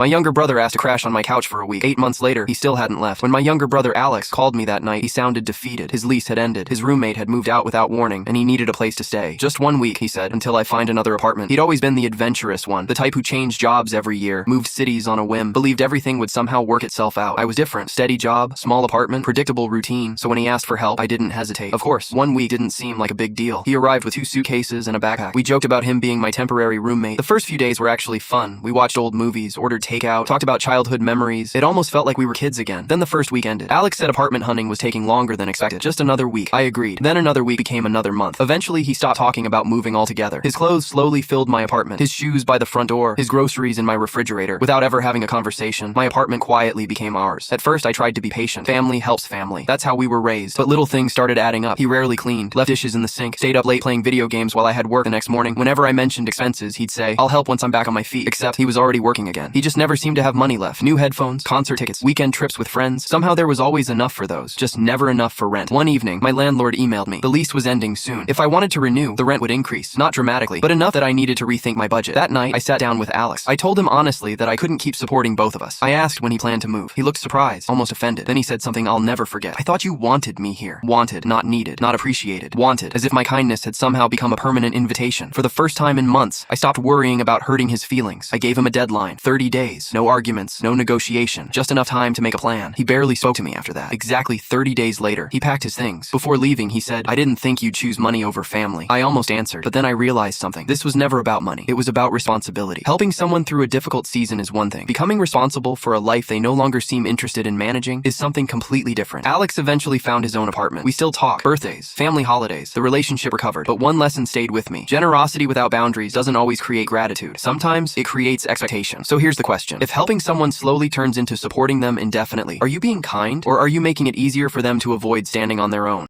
My younger brother asked to crash on my couch for a week. 8 months later, he still hadn't left. When my younger brother Alex called me that night, he sounded defeated. His lease had ended. His roommate had moved out without warning, and he needed a place to stay. Just 1 week, he said, until I find another apartment. He'd always been the adventurous one, the type who changed jobs every year, moved cities on a whim, believed everything would somehow work itself out. I was different. Steady job, small apartment, predictable routine. So when he asked for help, I didn't hesitate. Of course, 1 week didn't seem like a big deal. He arrived with 2 suitcases and a backpack. We joked about him being my temporary roommate. The first few days were actually fun. We watched old movies, ordered takeout, talked about childhood memories. It almost felt like we were kids again. Then the first week ended. Alex said apartment hunting was taking longer than expected. Just another week. I agreed. Then another week became another month. Eventually, he stopped talking about moving altogether. His clothes slowly filled my apartment. His shoes by the front door. His groceries in my refrigerator. Without ever having a conversation, my apartment quietly became ours. At first, I tried to be patient. Family helps family. That's how we were raised. But little things started adding up. He rarely cleaned, left dishes in the sink, stayed up late playing video games while I had work the next morning. Whenever I mentioned expenses, he'd say, "I'll help once I'm back on my feet." Except he was already working again. He just never seemed to have money left. New headphones, concert tickets, weekend trips with friends. Somehow there was always enough for those, just never enough for rent. One evening, my landlord emailed me. The lease was ending soon. If I wanted to renew, the rent would increase. Not dramatically, but enough that I needed to rethink my budget. That night, I sat down with Alex. I told him honestly that I couldn't keep supporting both of us. I asked when he planned to move. He looked surprised, almost offended. Then he said something I'll never forget. "I thought you wanted me here." Wanted, not needed, not appreciated. Wanted, as if my kindness had somehow become a permanent invitation. For the first time in months, I stopped worrying about hurting his feelings. I gave him a deadline, 30 days. No arguments, no negotiation, just enough time to make a plan. He barely spoke to me after that. Exactly 30 days later, he packed his things. Before leaving, he said, "I didn't think you'd choose money over family." I almost answered, but then I realized something. This was never about money. It was about responsibility. Helping someone through a difficult season is one thing. Becoming responsible for a life they no longer seem interested in managing is something completely different. Alex eventually found his own apartment. We still talk. Birthdays, family holidays. The relationship recovered. But one lesson stayed with me. Generosity without boundaries doesn't always create gratitude. Sometimes it creates expectation. So here's the question. If helping someone slowly turns into supporting them indefinitely, are you being kind, or are you making it easier for them to avoid standing on their own?